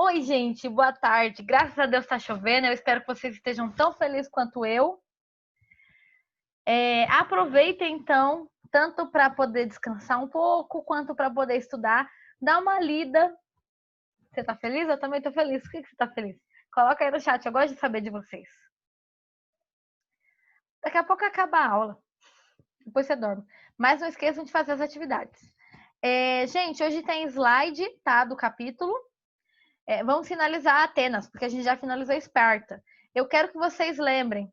Oi, gente, boa tarde. Graças a Deus tá chovendo. Eu espero que vocês estejam tão felizes quanto eu. Aproveitem então, tanto para poder descansar um pouco, quanto para poder estudar. Dá uma lida. Você tá feliz? Eu também tô feliz. Por que você tá feliz? Coloca aí no chat, eu gosto de saber de vocês. Daqui a pouco acaba a aula. Depois você dorme. Mas não esqueçam de fazer as atividades. Gente, hoje tem slide, tá? Do capítulo. Vamos finalizar Atenas, porque a gente já finalizou Esparta. Eu quero que vocês lembrem.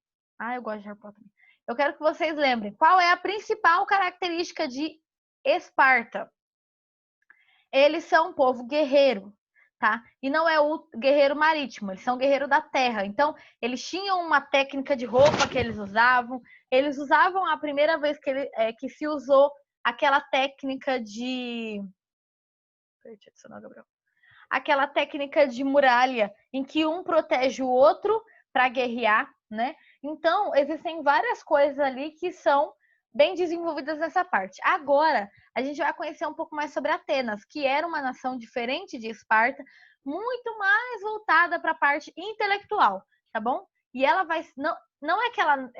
Eu gosto de Harry Potter. Eu quero que vocês lembrem qual é a principal característica de Esparta. Eles são um povo guerreiro, tá? E não é o guerreiro marítimo, eles são guerreiro da terra. Então, eles tinham uma técnica de roupa que eles usavam. Eles usavam a primeira vez que se usou aquela técnica de. Deixa eu adicionar, Gabriel. Aquela técnica de muralha em que um protege o outro para guerrear, né? Então, existem várias coisas ali que são bem desenvolvidas nessa parte. Agora, a gente vai conhecer um pouco mais sobre Atenas, que era uma nação diferente de Esparta, muito mais voltada para a parte intelectual, tá bom? E ela vai. Não é que ela.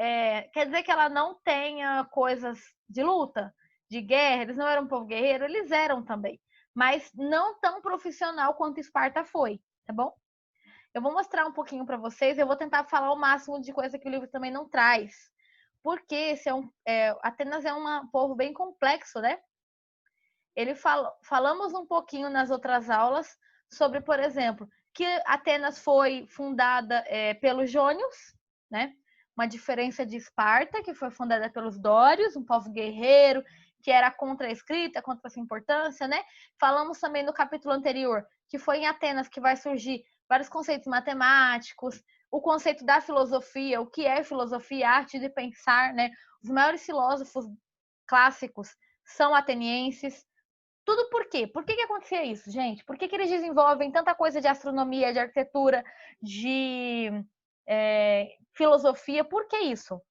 Quer dizer que ela não tenha coisas de luta, de guerra, eles não eram um povo guerreiro, eles eram também, mas não tão profissional quanto Esparta foi, tá bom? Eu vou mostrar um pouquinho para vocês, eu vou tentar falar o máximo de coisa que o livro também não traz, porque Atenas é um povo bem complexo, né? Falamos um pouquinho nas outras aulas sobre, por exemplo, que Atenas foi fundada pelos jônios, né? Uma diferença de Esparta, que foi fundada pelos dórios, um povo guerreiro, que era contra a escrita, contra essa importância, né? Falamos também no capítulo anterior, que foi em Atenas que vai surgir vários conceitos matemáticos, o conceito da filosofia, o que é filosofia, arte de pensar, né? Os maiores filósofos clássicos são atenienses. Tudo por quê? Por que acontecia isso, gente? Por que eles desenvolvem tanta coisa de astronomia, de arquitetura, de filosofia? Por que isso?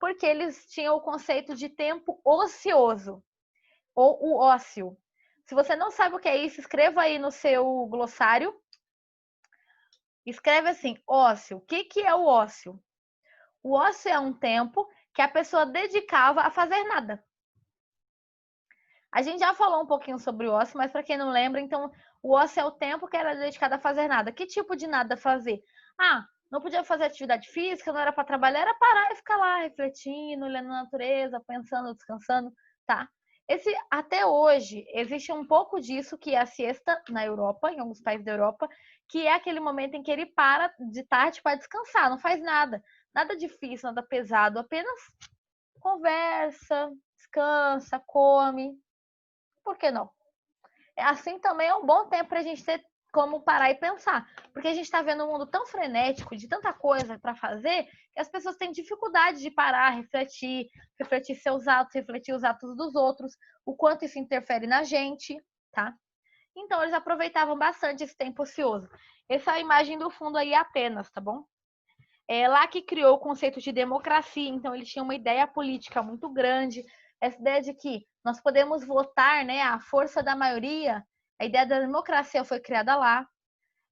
Porque eles tinham o conceito de tempo ocioso, ou o ócio. Se você não sabe o que é isso, escreva aí no seu glossário. Escreve assim, ócio. O que é o ócio? O ócio é um tempo que a pessoa dedicava a fazer nada. A gente já falou um pouquinho sobre o ócio, mas para quem não lembra, então o ócio é o tempo que era dedicado a fazer nada. Que tipo de nada fazer? Não podia fazer atividade física, não era para trabalhar, era parar e ficar lá refletindo, olhando a natureza, pensando, descansando, tá? Até hoje existe um pouco disso que é a siesta na Europa, em alguns países da Europa, que é aquele momento em que ele para de tarde para descansar, não faz nada, nada difícil, nada pesado, apenas conversa, descansa, come. Por que não? Assim também é um bom tempo para a gente ter como parar e pensar. Porque a gente está vendo um mundo tão frenético, de tanta coisa para fazer, que as pessoas têm dificuldade de parar, refletir seus atos, refletir os atos dos outros, o quanto isso interfere na gente, tá? Então, eles aproveitavam bastante esse tempo ocioso. Essa é a imagem do fundo aí Atenas, tá bom? É lá que criou o conceito de democracia, então eles tinham uma ideia política muito grande, essa ideia de que nós podemos votar, né, a força da maioria, a ideia da democracia foi criada lá.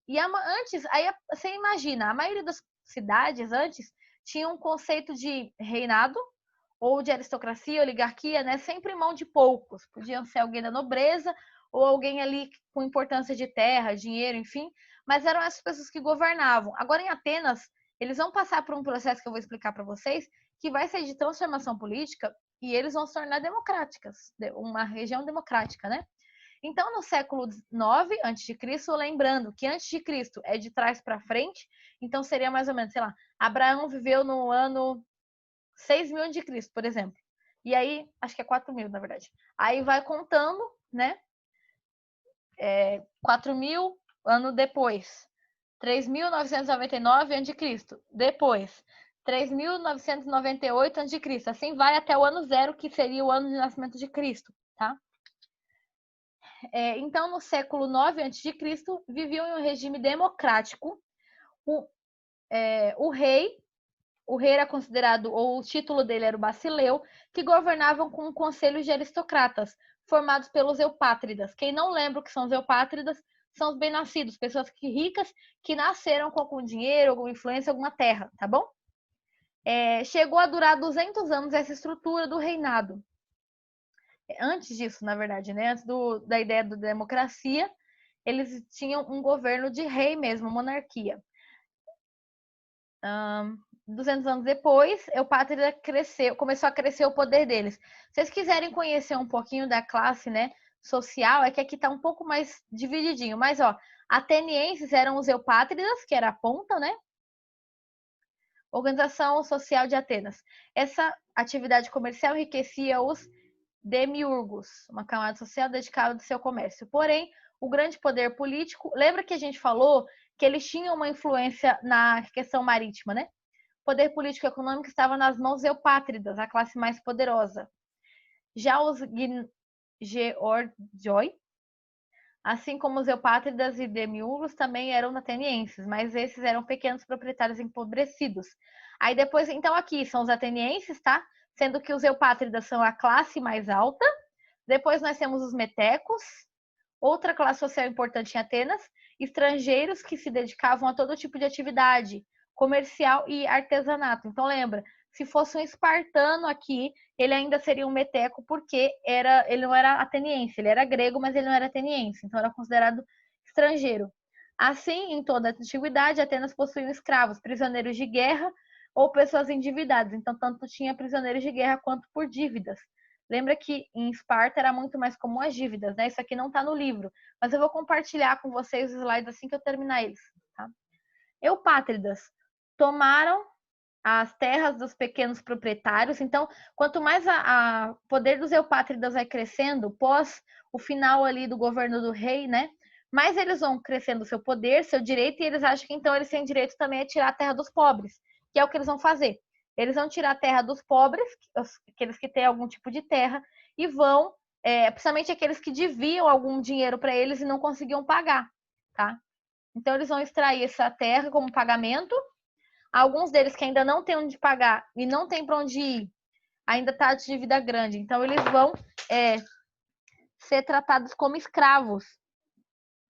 E antes, aí você imagina, a maioria das cidades antes tinha um conceito de reinado ou de aristocracia, oligarquia, né, sempre em mão de poucos. Podiam ser alguém da nobreza ou alguém ali com importância de terra, dinheiro, enfim, mas eram essas pessoas que governavam. Agora em Atenas, eles vão passar por um processo que eu vou explicar para vocês, que vai ser de transformação política e eles vão se tornar democráticas, uma região democrática, né? Então, no século IX a.C., lembrando que antes de Cristo é de trás para frente, então seria mais ou menos, sei lá, Abraão viveu no ano 6.000 a.C., por exemplo. E aí, acho que é 4.000, na verdade. Aí vai contando, né? 4.000 anos depois. 3.999 a.C. Depois, 3.998 a.C. Assim vai até o ano zero, que seria o ano de nascimento de Cristo, tá? Então, no século 9 a.C., viviam em um regime democrático. O rei era considerado, ou o título dele era o Bacileu, que governavam com um conselho de aristocratas, formados pelos eupátridas. Quem não lembra o que são os eupátridas, são os bem-nascidos, pessoas ricas que nasceram com algum dinheiro, alguma influência, alguma terra, tá bom? Chegou a durar 200 anos essa estrutura do reinado. Antes disso, na verdade, né? Antes da ideia da democracia, eles tinham um governo de rei mesmo, monarquia. 200 anos depois, Eupátrida começou a crescer o poder deles. Se vocês quiserem conhecer um pouquinho da classe, né, social, é que aqui está um pouco mais divididinho. Mas, ó, atenienses eram os eupátridas, que era a ponta, né? Organização Social de Atenas. Essa atividade comercial enriquecia os demiurgos, uma camada social dedicada ao seu comércio. Porém, o grande poder político, lembra que a gente falou que eles tinham uma influência na questão marítima, né? O poder político e econômico estava nas mãos eupátridas, a classe mais poderosa. Já os Georgioi, assim como os eupátridas e demiurgos, também eram atenienses, mas esses eram pequenos proprietários empobrecidos. Aí depois, então aqui são os atenienses, tá? Sendo que os eupátridas são a classe mais alta. Depois nós temos os metecos, outra classe social importante em Atenas, estrangeiros que se dedicavam a todo tipo de atividade comercial e artesanato. Então lembra, se fosse um espartano aqui, ele ainda seria um meteco porque ele não era ateniense, ele era grego, mas ele não era ateniense, então era considerado estrangeiro. Assim, em toda a antiguidade, Atenas possuía escravos, prisioneiros de guerra ou pessoas endividadas. Então, tanto tinha prisioneiros de guerra quanto por dívidas. Lembra que em Esparta era muito mais comum as dívidas, né? Isso aqui não está no livro, mas eu vou compartilhar com vocês os slides assim que eu terminar eles, tá? Eupátridas tomaram as terras dos pequenos proprietários. Então, quanto mais o poder dos eupátridas vai crescendo, pós o final ali do governo do rei, né? Mais eles vão crescendo o seu poder, seu direito, e eles acham que então eles têm direito também a tirar a terra dos pobres, que é o que eles vão fazer. Eles vão tirar a terra dos pobres, aqueles que têm algum tipo de terra, e vão, principalmente aqueles que deviam algum dinheiro para eles e não conseguiam pagar, tá? Então, eles vão extrair essa terra como pagamento. Alguns deles que ainda não têm onde pagar e não tem para onde ir, ainda está de dívida grande. Então, eles vão ser tratados como escravos,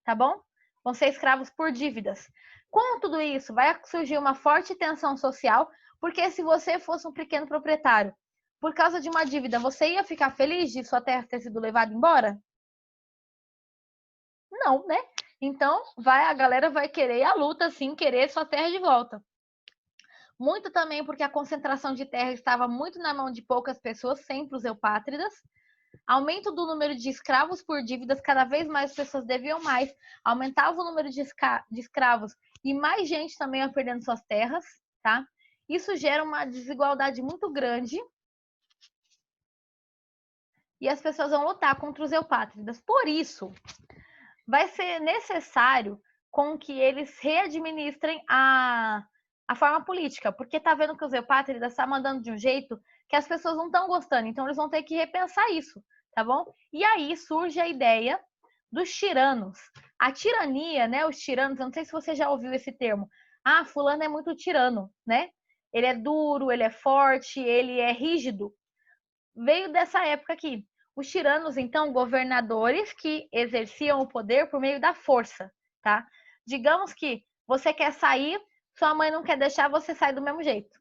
tá bom? Vão ser escravos por dívidas. Com tudo isso, vai surgir uma forte tensão social, porque se você fosse um pequeno proprietário, por causa de uma dívida, você ia ficar feliz de sua terra ter sido levada embora? Não, né? Então, a galera vai querer a luta, sim, querer sua terra de volta. Muito também porque a concentração de terra estava muito na mão de poucas pessoas, sempre os eupátridas. Aumento do número de escravos por dívidas, cada vez mais pessoas deviam mais. Aumentava o número de escravos e mais gente também ia perdendo suas terras, tá? Isso gera uma desigualdade muito grande. E as pessoas vão lutar contra os eupátridas. Por isso, vai ser necessário com que eles readministrem a forma política, porque tá vendo que os eupátridas estão mandando de um jeito que as pessoas não estão gostando, então eles vão ter que repensar isso, tá bom? E aí surge a ideia dos tiranos. A tirania, né, os tiranos, eu não sei se você já ouviu esse termo. Ah, fulano é muito tirano, né? Ele é duro, ele é forte, ele é rígido. Veio dessa época aqui. Os tiranos, então, governadores que exerciam o poder por meio da força, tá? Digamos que você quer sair, sua mãe não quer deixar, você sai do mesmo jeito.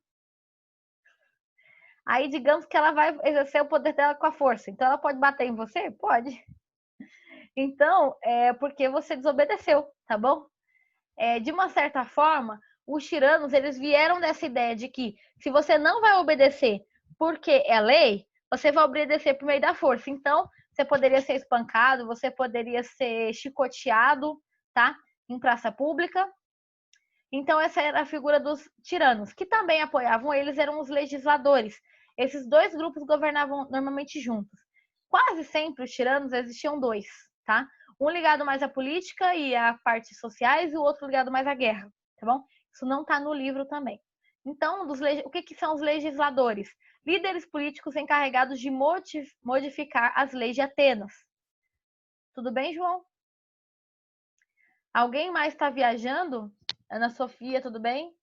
Aí, digamos que ela vai exercer o poder dela com a força. Então, ela pode bater em você? Pode. Então, é porque você desobedeceu, tá bom? De uma certa forma, os tiranos, eles vieram dessa ideia de que se você não vai obedecer porque é lei, você vai obedecer por meio da força. Então, você poderia ser espancado, você poderia ser chicoteado, tá? Em praça pública. Então, essa era a figura dos tiranos, que também apoiavam eles, eram os legisladores. Esses dois grupos governavam normalmente juntos. Quase sempre os tiranos existiam dois, tá? Um ligado mais à política e a partes sociais e o outro ligado mais à guerra, tá bom? Isso não está no livro também. Então, o que são os legisladores? Líderes políticos encarregados de modificar as leis de Atenas. Tudo bem, João? Alguém mais está viajando? Ana Sofia, tudo bem?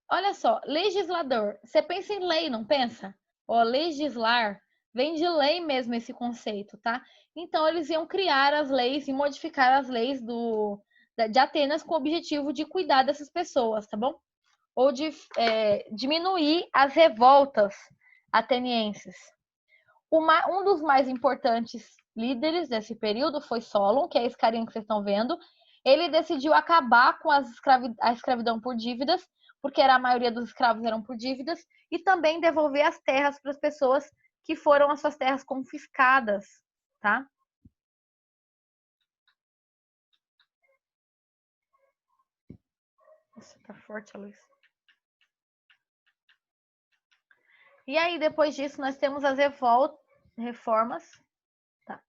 Olha só, legislador. Você pensa em lei, não pensa? Ó, legislar. Vem de lei mesmo esse conceito, tá? Então, eles iam criar as leis e modificar as leis de Atenas com o objetivo de cuidar dessas pessoas, tá bom? Ou de diminuir as revoltas atenienses. Um dos mais importantes líderes desse período foi Solon, que é esse carinha que vocês estão vendo. Ele decidiu acabar com a escravidão por dívidas, porque a maioria dos escravos eram por dívidas, e também devolver as terras para as pessoas que foram as suas terras confiscadas, tá? Nossa, tá forte a luz. E aí, depois disso, nós temos as reformas. Tá?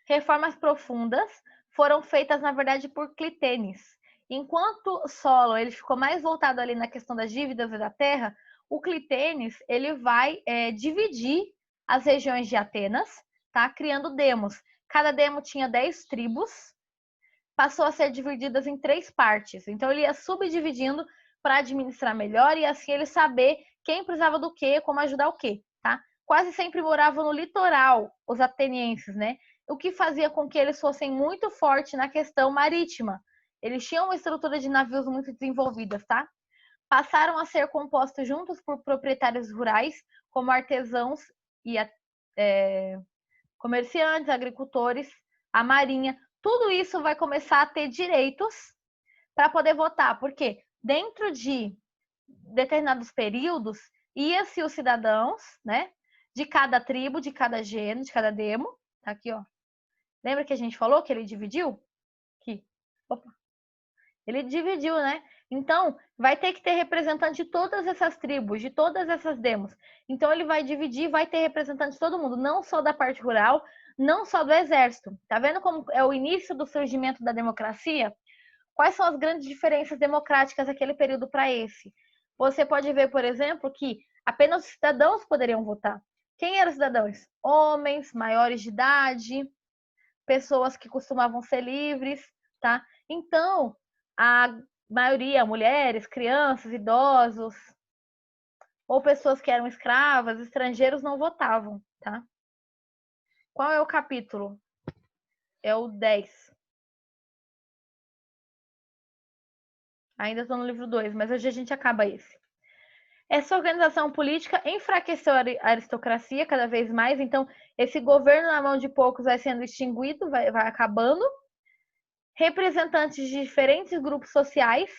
Reformas profundas foram feitas, na verdade, por Clitênis. Enquanto Solon ele ficou mais voltado ali na questão das dívidas e da terra, o Clitênis ele vai dividir as regiões de Atenas, tá? Criando demos. Cada demo tinha 10 tribos, passou a ser divididas em 3 partes. Então ele ia subdividindo para administrar melhor e assim ele saber quem precisava do que, como ajudar o que, tá? Quase sempre moravam no litoral os atenienses, né? O que fazia com que eles fossem muito fortes na questão marítima. Eles tinham uma estrutura de navios muito desenvolvidas, tá? Passaram a ser compostos juntos por proprietários rurais, como artesãos e comerciantes, agricultores, a marinha. Tudo isso vai começar a ter direitos para poder votar, porque dentro de determinados períodos ia-se os cidadãos, né, de cada tribo, de cada gênero, de cada demo, tá aqui, ó. Lembra que a gente falou que ele dividiu? Aqui. Opa. Ele dividiu, né? Então, vai ter que ter representante de todas essas tribos, de todas essas demos. Então, ele vai dividir, vai ter representante de todo mundo, não só da parte rural, não só do exército. Tá vendo como é o início do surgimento da democracia? Quais são as grandes diferenças democráticas daquele período para esse? Você pode ver, por exemplo, que apenas os cidadãos poderiam votar. Quem eram os cidadãos? Homens, maiores de idade, pessoas que costumavam ser livres, tá? Então, a maioria, mulheres, crianças, idosos, ou pessoas que eram escravas, estrangeiros, não votavam, tá? Qual é o capítulo? É o 10. Ainda estou no livro 2, mas hoje a gente acaba esse. Essa organização política enfraqueceu a aristocracia cada vez mais, então esse governo na mão de poucos vai sendo extinguido, vai acabando. Representantes de diferentes grupos sociais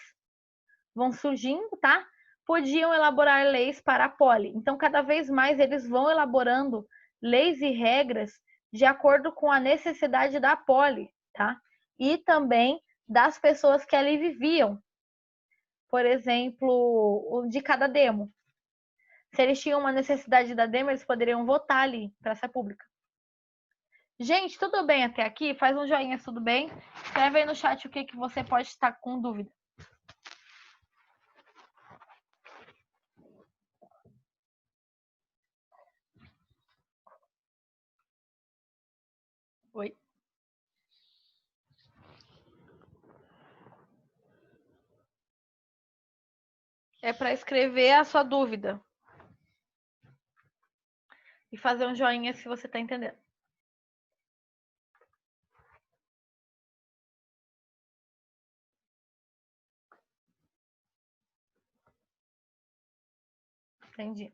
vão surgindo, tá? Podiam elaborar leis para a poli. Então, cada vez mais eles vão elaborando leis e regras de acordo com a necessidade da poli, tá? E também das pessoas que ali viviam. Por exemplo, o de cada demo. Se eles tinham uma necessidade da demo, eles poderiam votar ali, praça pública. Gente, tudo bem até aqui? Faz um joinha, tudo bem? Escreve aí no chat o que você pode estar com dúvida. Oi. É para escrever a sua dúvida. E fazer um joinha se você está entendendo. Entendi.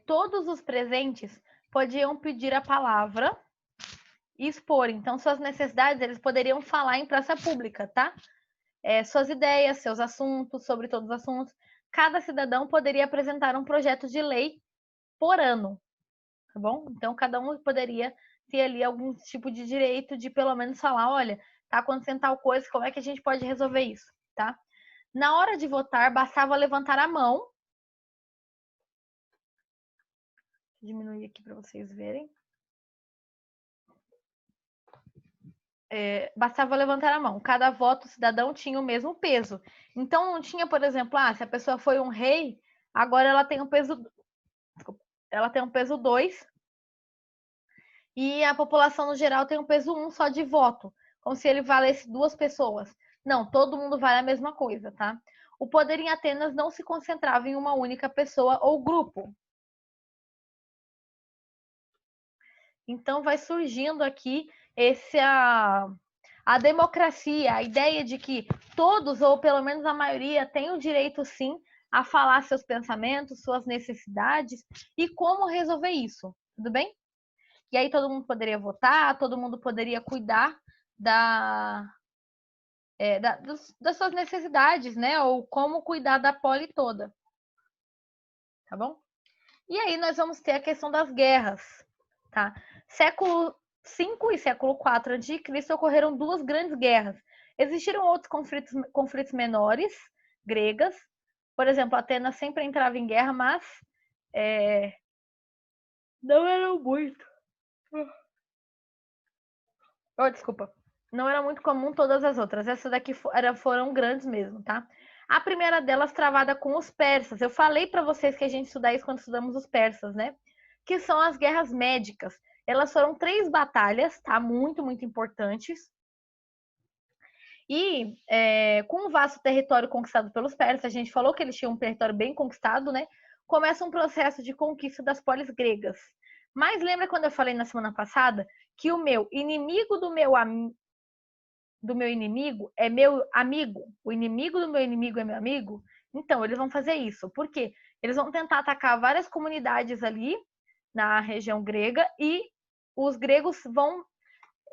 Todos os presentes podiam pedir a palavra e expor. Então, suas necessidades, eles poderiam falar em praça pública, tá? Suas ideias, seus assuntos, sobre todos os assuntos. Cada cidadão poderia apresentar um projeto de lei por ano, tá bom? Então, cada um poderia ter ali algum tipo de direito de pelo menos falar, olha, tá acontecendo tal coisa, como é que a gente pode resolver isso, tá? Na hora de votar, bastava levantar a mão. Vou diminuir aqui para vocês verem. Bastava levantar a mão. Cada voto cidadão tinha o mesmo peso. Então, não tinha, por exemplo, se a pessoa foi um rei, agora ela tem um peso. Ela tem um peso 2 e a população no geral tem um peso 1 só de voto, como se ele valesse 2 pessoas. Não, todo mundo vale a mesma coisa, tá? O poder em Atenas não se concentrava em uma única pessoa ou grupo. Então vai surgindo aqui a democracia, a ideia de que todos, ou pelo menos a maioria, têm o direito sim a falar seus pensamentos, suas necessidades e como resolver isso, tudo bem? E aí todo mundo poderia votar, todo mundo poderia cuidar das suas necessidades, né? Ou como cuidar da poli toda, tá bom? E aí nós vamos ter a questão das guerras, tá? Século V e século IV a.C. ocorreram duas grandes guerras. Existiram outros conflitos menores, gregas. Por exemplo, Atenas sempre entrava em guerra, mas não eram muito. Oh, desculpa. Não era muito comum todas as outras. Essas daqui foram grandes mesmo, tá? A primeira delas travada com os persas. Eu falei para vocês que a gente estuda isso quando estudamos os persas, né? Que são as guerras médicas. Elas foram 3 batalhas, tá? Muito, muito importantes. E com o vasto território conquistado pelos persas, a gente falou que eles tinham um território bem conquistado, né? Começa um processo de conquista das polis gregas. Mas lembra quando eu falei na semana passada que o meu inimigo do meu inimigo é meu amigo? O inimigo do meu inimigo é meu amigo? Então, eles vão fazer isso. Por quê? Eles vão tentar atacar várias comunidades ali na região grega e os gregos vão.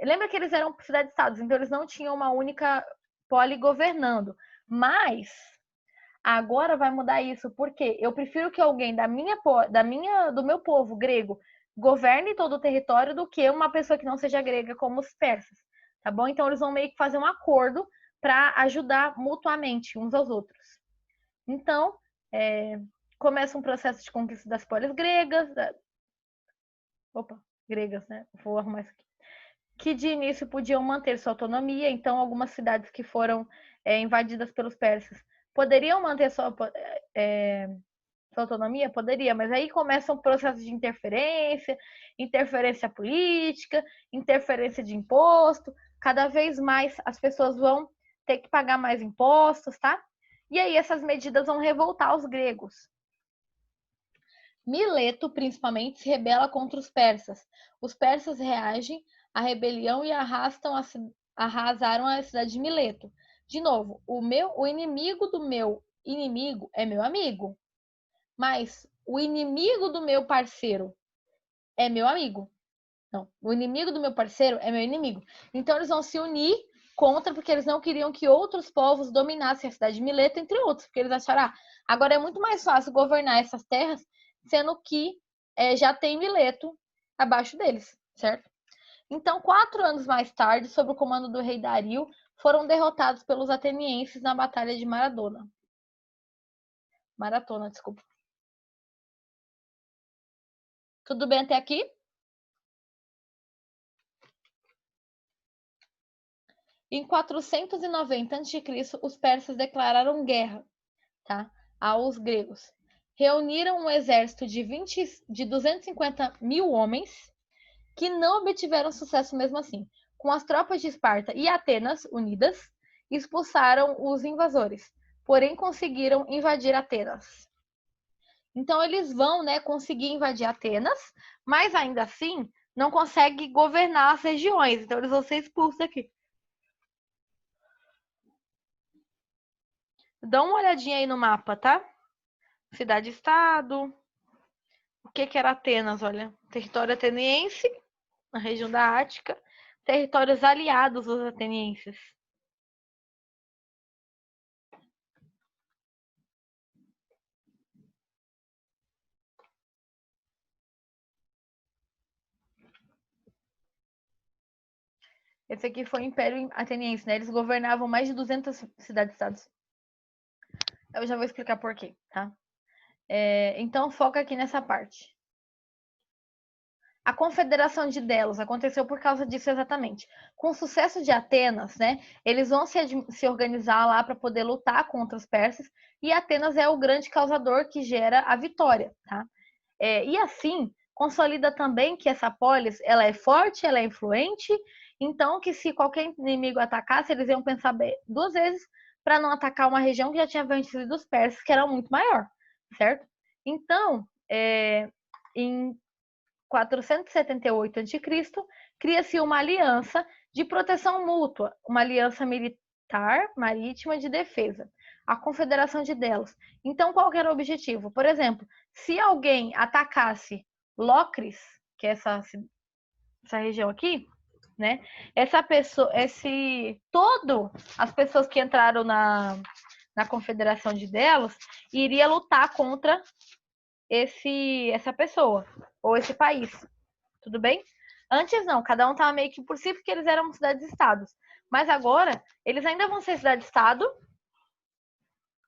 Lembra que eles eram cidades-estados, então eles não tinham uma única poli governando. Mas agora vai mudar isso, porque eu prefiro que alguém do meu povo grego governe todo o território do que uma pessoa que não seja grega, como os persas, tá bom? Então eles vão meio que fazer um acordo para ajudar mutuamente uns aos outros. Então, começa um processo de conquista das polis gregas. Gregas, né? Vou arrumar isso aqui. Que de início podiam manter sua autonomia, então algumas cidades que foram invadidas pelos persas poderiam manter sua autonomia? Poderia, mas aí começa um processo de interferência política, interferência de imposto, cada vez mais as pessoas vão ter que pagar mais impostos, tá? E aí essas medidas vão revoltar os gregos. Mileto, principalmente, se rebela contra os persas. Os persas reagem à rebelião e arrasaram a cidade de Mileto. De novo, o inimigo do meu inimigo é meu amigo, mas o inimigo do meu parceiro é meu amigo. Não, o inimigo do meu parceiro é meu inimigo. Então eles vão se unir contra, porque eles não queriam que outros povos dominassem a cidade de Mileto, entre outros, porque eles acharam, agora é muito mais fácil governar essas terras, sendo que já tem Mileto abaixo deles, certo? Então, 4 anos mais tarde, sob o comando do rei Dario, foram derrotados pelos atenienses na Batalha de Maratona, desculpa. Tudo bem até aqui? Em 490 a.C., os persas declararam guerra, tá, aos gregos. Reuniram um exército de 250 mil homens, que não obtiveram sucesso mesmo assim. Com as tropas de Esparta e Atenas unidas, expulsaram os invasores, porém conseguiram invadir Atenas. Então eles vão, né, conseguir invadir Atenas, mas ainda assim não conseguem governar as regiões. Então eles vão ser expulsos aqui. Dá uma olhadinha aí no mapa, tá? Cidade-estado. O que era Atenas? Olha, território ateniense, na região da Ática. Territórios aliados dos atenienses. Esse aqui foi o Império Ateniense, né? Eles governavam mais de 200 cidades-estados. Eu já vou explicar por quê, tá? Então, foca aqui nessa parte. A Confederação de Delos aconteceu por causa disso exatamente. Com o sucesso de Atenas, né, eles vão se organizar lá para poder lutar contra os persas, e Atenas é o grande causador que gera a vitória, tá? E assim, consolida também que essa polis, ela é forte, ela é influente, então que se qualquer inimigo atacasse, eles iam pensar 2 vezes para não atacar uma região que já tinha vencido dos persas, que era muito maior, certo? Então, em 478 a.C., cria-se uma aliança de proteção mútua, uma aliança militar marítima de defesa, a Confederação de Delos. Então, qual era o objetivo? Por exemplo, se alguém atacasse Locris, que é essa região aqui, né? Essa pessoa, as pessoas que entraram na Confederação de Delos iria lutar contra essa pessoa ou esse país. Tudo bem? Antes não, cada um estava meio que por si, porque eles eram cidades-estados. Mas agora, eles ainda vão ser cidade-estado,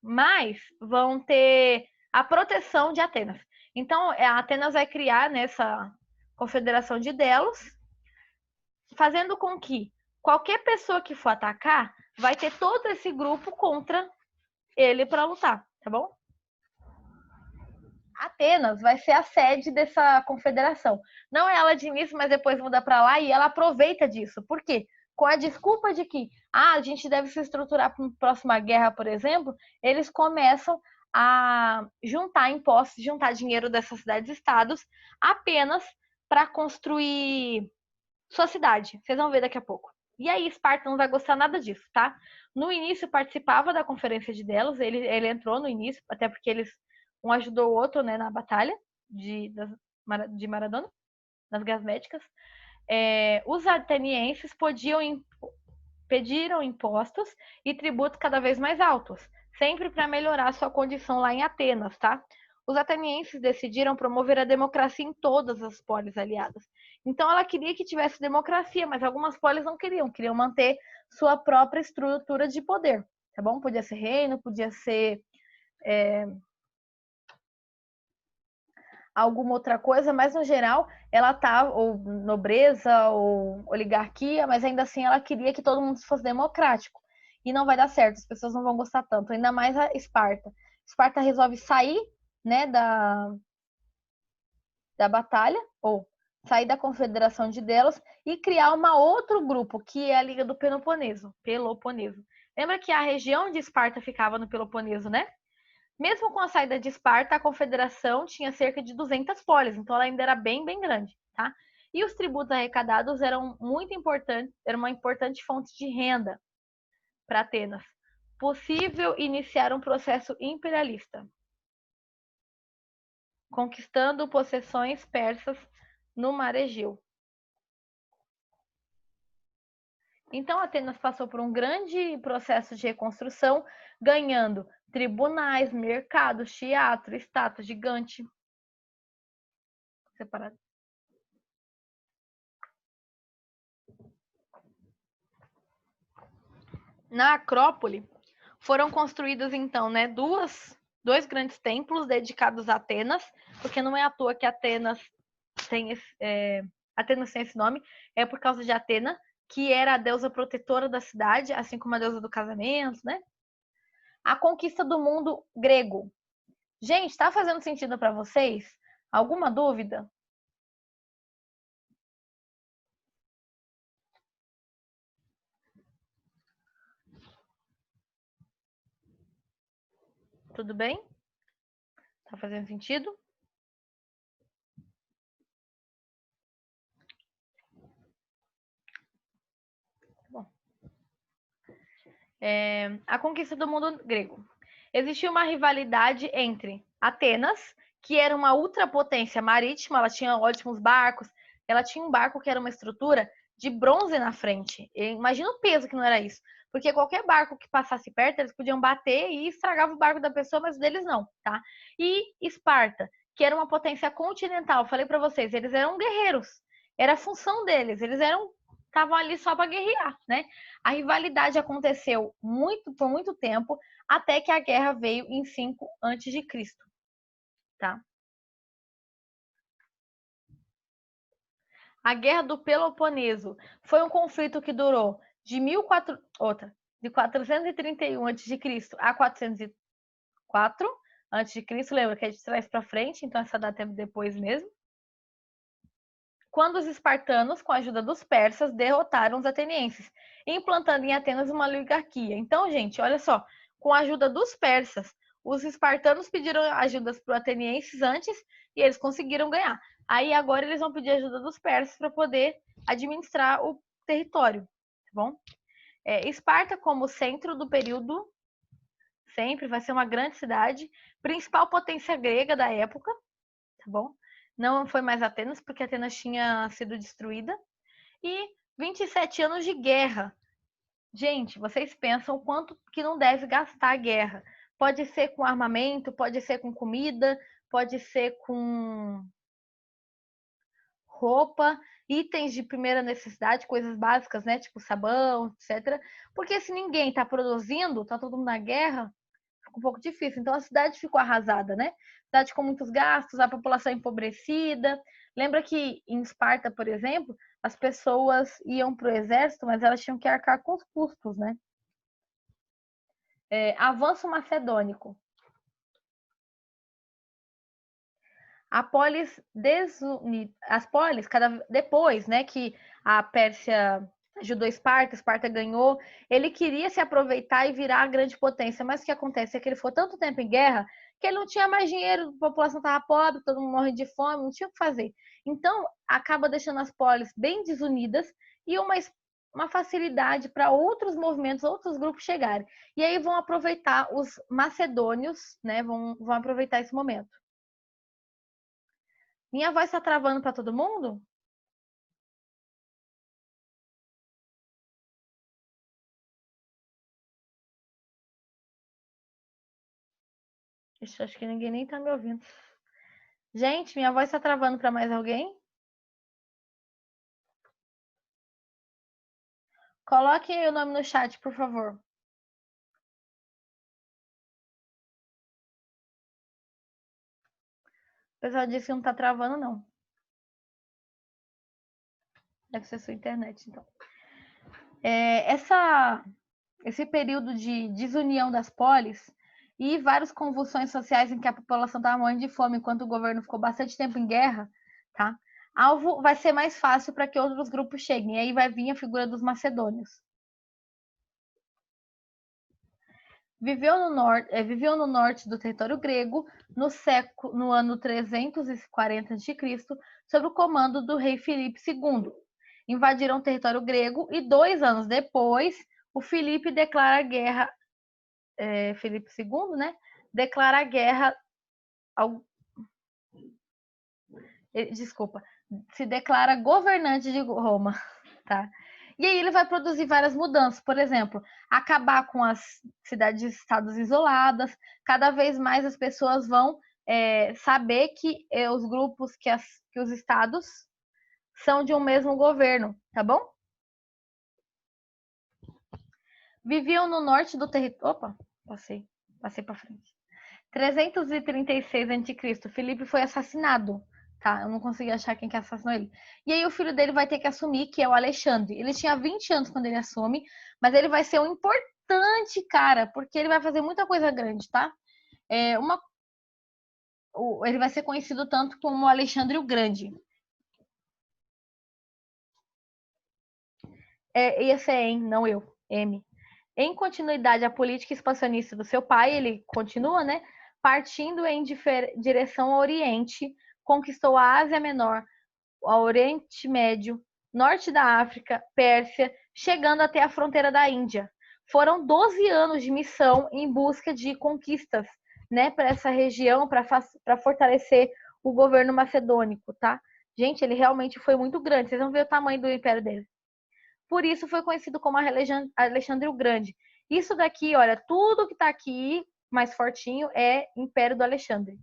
mas vão ter a proteção de Atenas. Então, a Atenas vai criar nessa Confederação de Delos, fazendo com que qualquer pessoa que for atacar vai ter todo esse grupo contra ele para lutar, tá bom? Atenas vai ser a sede dessa confederação. Não é ela de início, mas depois muda para lá e ela aproveita disso. Por quê? Com a desculpa de que a gente deve se estruturar para uma próxima guerra, por exemplo, eles começam a juntar impostos, juntar dinheiro dessas cidades-estados apenas para construir sua cidade. Vocês vão ver daqui a pouco. E aí, Esparta não vai gostar nada disso, tá? No início, participava da Conferência de Delos, ele entrou no início, até porque eles um ajudou o outro, né, na batalha de Maradona, nas guerras médicas. Os atenienses pediram impostos e tributos cada vez mais altos, sempre para melhorar sua condição lá em Atenas, tá? Os atenienses decidiram promover a democracia em todas as polis aliadas. Então, ela queria que tivesse democracia, mas algumas polis não queriam manter sua própria estrutura de poder, tá bom? Podia ser reino, podia ser alguma outra coisa, mas no geral ela tá, ou nobreza, ou oligarquia, mas ainda assim ela queria que todo mundo fosse democrático. E não vai dar certo, as pessoas não vão gostar tanto, ainda mais a Esparta. Esparta resolve sair, né, da batalha, ou sair da Confederação de Delos e criar uma outro grupo, que é a Liga do Peloponeso. Lembra que a região de Esparta ficava no Peloponeso, né? Mesmo com a saída de Esparta, a confederação tinha cerca de 200 polis, então ela ainda era bem, bem grande, tá? E os tributos arrecadados eram muito importantes, era uma importante fonte de renda para Atenas. Possível iniciar um processo imperialista, conquistando possessões persas no Mar Egeu. Então, Atenas passou por um grande processo de reconstrução, ganhando tribunais, mercados, teatro, estátua gigante. Separado. Na Acrópole foram construídos, então, né, dois grandes templos dedicados a Atenas, porque não é à toa que Atenas tem esse nome, é por causa de Atena, que era a deusa protetora da cidade, assim como a deusa do casamento, né? A conquista do mundo grego. Gente, está fazendo sentido para vocês? Alguma dúvida? Tudo bem? Tá fazendo sentido? Bom. A conquista do mundo grego. Existia uma rivalidade entre Atenas, que era uma ultrapotência marítima, ela tinha ótimos barcos, ela tinha um barco que era uma estrutura de bronze na frente. Imagina o peso que não era isso. Porque qualquer barco que passasse perto, eles podiam bater e estragava o barco da pessoa, mas o deles não, tá? E Esparta, que era uma potência continental, falei para vocês, eles eram guerreiros. Era a função deles, eles estavam ali só para guerrear, né? A rivalidade aconteceu por muito tempo, até que a guerra veio em 5 a.C., tá? A Guerra do Peloponeso foi um conflito que durou de 431 a.C. a 404 a.C., lembra que a gente traz para frente, então essa data é depois mesmo. Quando os espartanos, com a ajuda dos persas, derrotaram os atenienses, implantando em Atenas uma oligarquia. Então, gente, olha só, com a ajuda dos persas, os espartanos pediram ajudas para os atenienses antes e eles conseguiram ganhar. Aí agora eles vão pedir ajuda dos persas para poder administrar o território, tá bom? Esparta como centro do período, sempre vai ser uma grande cidade, principal potência grega da época, tá bom? Não foi mais Atenas, porque Atenas tinha sido destruída. E 27 anos de guerra. Gente, vocês pensam o quanto que não deve gastar a guerra? Pode ser com armamento, pode ser com comida, pode ser com roupa, itens de primeira necessidade, coisas básicas, né? Tipo sabão, etc. Porque se ninguém está produzindo, está todo mundo na guerra, fica um pouco difícil. Então a cidade ficou arrasada, né? Cidade com muitos gastos, a população empobrecida. Lembra que em Esparta, por exemplo, as pessoas iam para o exército, mas elas tinham que arcar com os custos, né? Avanço macedônico. A polis desunida, as polis, depois, né, que a Pérsia ajudou Esparta, Esparta ganhou, ele queria se aproveitar e virar a grande potência, mas o que acontece é que ele ficou tanto tempo em guerra que ele não tinha mais dinheiro, a população estava pobre, todo mundo morre de fome, não tinha o que fazer. Então, acaba deixando as polis bem desunidas e uma facilidade para outros movimentos, outros grupos chegarem. E aí vão aproveitar os macedônios, né, vão aproveitar esse momento. Minha voz tá travando para todo mundo? Ixi, acho que ninguém nem tá me ouvindo. Gente, minha voz tá travando para mais alguém? Coloque aí o nome no chat, por favor. O pessoal disse que não tá travando, não. Deve ser sua internet, então. Esse período de desunião das polis e várias convulsões sociais em que a população estava morrendo de fome enquanto o governo ficou bastante tempo em guerra, tá? Alvo vai ser mais fácil para que outros grupos cheguem. E aí vai vir a figura dos macedônios. Viveu no norte do território grego no ano 340 a.C., sob o comando do rei Filipe II. Invadiram o território grego e 2 anos depois, o Filipe declara guerra. Filipe II, né? Declara guerra ao. Desculpa, se declara governante de Roma, tá? E aí ele vai produzir várias mudanças, por exemplo, acabar com as cidades-estados isoladas, cada vez mais as pessoas vão saber que os grupos, que os estados são de um mesmo governo, tá bom? Viviam no norte do território. Opa, passei para frente. 336 a.C., Filipe foi assassinado. Tá, eu não consegui achar quem que assassinou ele. E aí o filho dele vai ter que assumir, que é o Alexandre. Ele tinha 20 anos quando ele assume, mas ele vai ser um importante cara, porque ele vai fazer muita coisa grande, tá? Ele vai ser conhecido tanto como Alexandre o Grande. Esse é em, não eu, M. Em continuidade à política expansionista do seu pai, ele continua, né? Partindo em direção ao Oriente, conquistou a Ásia Menor, ao Oriente Médio, Norte da África, Pérsia, chegando até a fronteira da Índia. Foram 12 anos de missão em busca de conquistas, né, para essa região, para fortalecer o governo macedônico, tá? Gente, ele realmente foi muito grande. Vocês vão ver o tamanho do império dele. Por isso foi conhecido como Alexandre o Grande. Isso daqui, olha, tudo que está aqui mais fortinho é Império do Alexandre,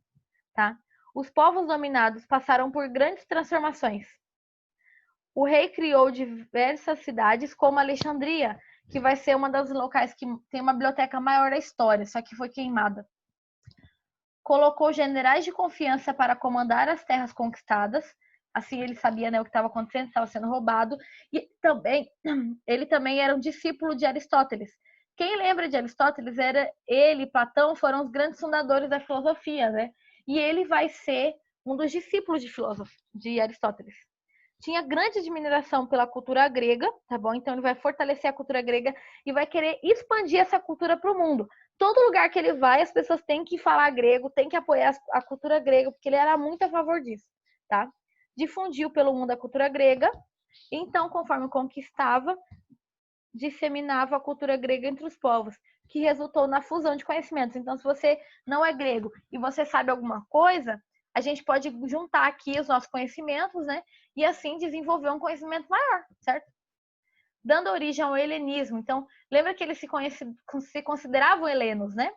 tá? Os povos dominados passaram por grandes transformações. O rei criou diversas cidades, como Alexandria, que vai ser uma das locais que tem uma biblioteca maior da história, só que foi queimada. Colocou generais de confiança para comandar as terras conquistadas, assim ele sabia, né, o que estava acontecendo, estava sendo roubado, e também ele também era um discípulo de Aristóteles. Quem lembra de Aristóteles era ele, Platão, foram os grandes fundadores da filosofia, né? E ele vai ser um dos discípulos de Aristóteles. Tinha grande admiração pela cultura grega, tá bom? Então ele vai fortalecer a cultura grega e vai querer expandir essa cultura para o mundo. Todo lugar que ele vai, as pessoas têm que falar grego, têm que apoiar a cultura grega, porque ele era muito a favor disso, tá? difundiu pelo mundo a cultura grega. Então, conforme conquistava, disseminava a cultura grega entre os povos, que resultou na fusão de conhecimentos. Então, se você não é grego e você sabe alguma coisa, a gente pode juntar aqui os nossos conhecimentos, né? E assim desenvolver um conhecimento maior, certo? Dando origem ao helenismo. Então, lembra que eles se consideravam helenos, né?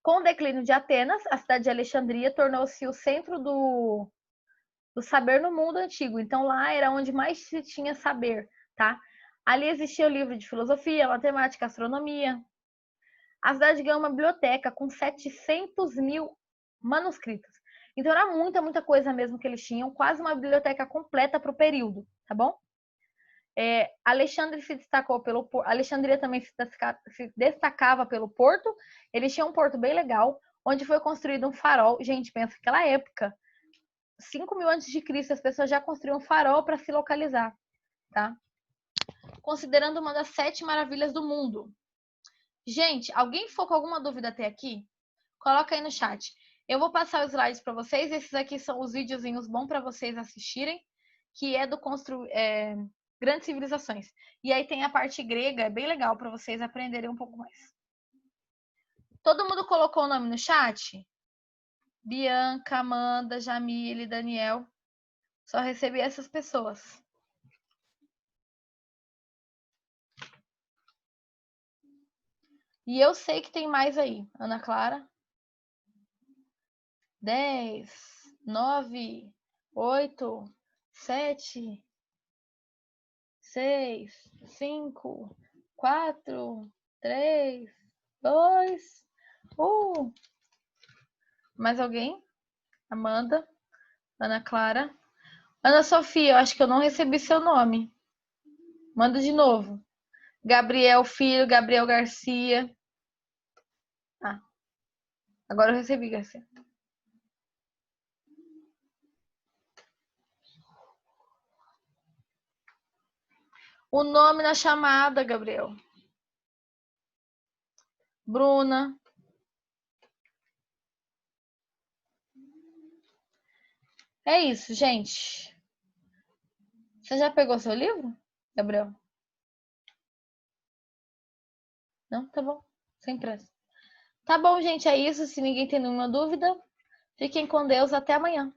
Com o declínio de Atenas, a cidade de Alexandria tornou-se o centro do saber no mundo antigo. Então, lá era onde mais se tinha saber, tá? Ali existia o livro de filosofia, matemática, astronomia. A cidade ganhou uma biblioteca com 700 mil manuscritos. Então, era muita coisa mesmo que eles tinham, quase uma biblioteca completa para o período, tá bom? Alexandre se destacou pelo Alexandria também se destacava pelo porto. Eles tinham um porto bem legal, onde foi construído um farol. Gente, pensa naquela época, 5.000 a.C., as pessoas já construíam um farol para se localizar, tá? Considerando uma das 7 maravilhas do mundo. Gente, alguém ficou com alguma dúvida até aqui? Coloca aí no chat. Eu vou passar os slides para vocês. Esses aqui são os videozinhos bons para vocês assistirem, que é do Grandes Civilizações. E aí tem a parte grega, é bem legal para vocês aprenderem um pouco mais. Todo mundo colocou o nome no chat? Bianca, Amanda, Jamile, Daniel. Só recebi essas pessoas. E eu sei que tem mais aí. Ana Clara. 10, 9, 8, 7, 6, 5, 4, 3, 2, 1. Mais alguém? Amanda, Ana Clara. Ana Sofia, eu acho que eu não recebi seu nome. Manda de novo. Gabriel Filho, Gabriel Garcia. Ah, agora eu recebi, Garcia. O nome na chamada, Gabriel. Bruna. É isso, gente. Você já pegou seu livro, Gabriel? Não? Tá bom. Sem pressa. Tá bom, gente. É isso. Se ninguém tem nenhuma dúvida, fiquem com Deus. Até amanhã.